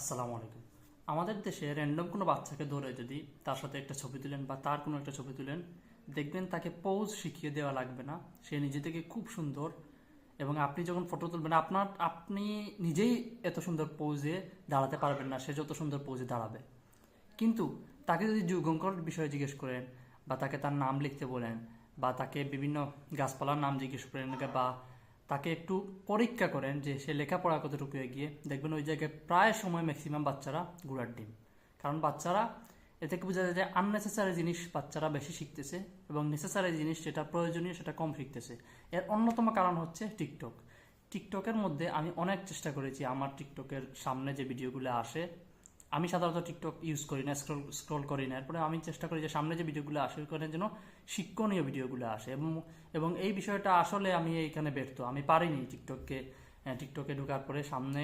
আসসালামু আলাইকুম। আমাদের দেশে র্যান্ডম কোনো বাচ্চাকে ধরে যদি তার সাথে একটা ছবি তুলেন বা তার কোনো একটা ছবি তুলেন, দেখবেন তাকে পোজ শিখিয়ে দেওয়া লাগবে না, সে নিজে থেকে খুব সুন্দর। এবং আপনি যখন ফটো তুলবেন আপনি নিজেই এত সুন্দর পোজে দাঁড়াতে পারবেন না, সে যত সুন্দর পোজে দাঁড়াবে। কিন্তু তাকে যদি যুগঙ্কর বিষয়ে জিজ্ঞেস করেন বা তাকে তার নাম লিখতে বলেন বা তাকে বিভিন্ন গাছপালার নাম জিজ্ঞেস করেন বা তাকে একটু পরীক্ষা করেন যে সে লেখাপড়া কতটুকু এগিয়ে, দেখবেন ওই জায়গায় প্রায় সময় ম্যাক্সিমাম বাচ্চারা ঘোড়ার ডিম। কারণ বাচ্চারা এ থেকে বোঝা যায় যে আননেসেসারি জিনিস বাচ্চারা বেশি শিখতেছে এবং নেসেসারি জিনিস যেটা প্রয়োজনীয় সেটা কম শিখতেছে। এর অন্যতম কারণ হচ্ছে টিকটক। টিকটকের মধ্যে আমি অনেক চেষ্টা করেছি, আমার টিকটকের সামনে যে ভিডিওগুলো আসে, আমি সাধারণত টিকটক ইউজ করি না, স্ক্রল করি না, এরপরে আমি চেষ্টা করি যে সামনে যে ভিডিওগুলো আসে ওখানে যেন শিক্ষণীয় ভিডিওগুলো আসে। এবং এই বিষয়টা আসলে আমি এইখানে ব্যর্থ, আমি পারিনি টিকটকে ঢোকার পরে সামনে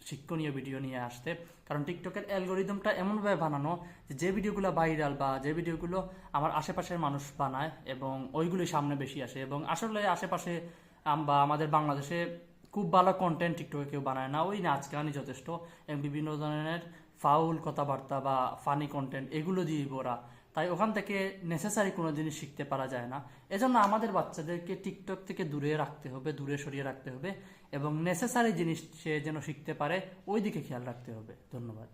শিক্ষণীয় ভিডিও নিয়ে আসতে। কারণ টিকটকের অ্যালগোরিদমটা এমনভাবে বানানো যে ভিডিওগুলো ভাইরাল বা যে ভিডিওগুলো আমার আশেপাশের মানুষ বানায় এবং ওইগুলোই সামনে বেশি আসে। এবং আসলে আশেপাশে বা আমাদের বাংলাদেশে খুব ভালো কন্টেন্ট টিকটকে কেউ বানায় না, ওই নাচ গানই যথেষ্ট এবং বিভিন্ন ধরনের ফাউল কথাবার্তা বা ফানি কন্টেন্ট এগুলো দিয়ে ওরা, তাই ওখান থেকে নেসেসারি কোনো জিনিস শিখতে পারা যায় না। এজন্য আমাদের বাচ্চাদেরকে টিকটক থেকে দূরে রাখতে হবে, দূরে সরিয়ে রাখতে হবে এবং নেসেসারি জিনিস সে যেন শিখতে পারে ওই দিকে খেয়াল রাখতে হবে। ধন্যবাদ।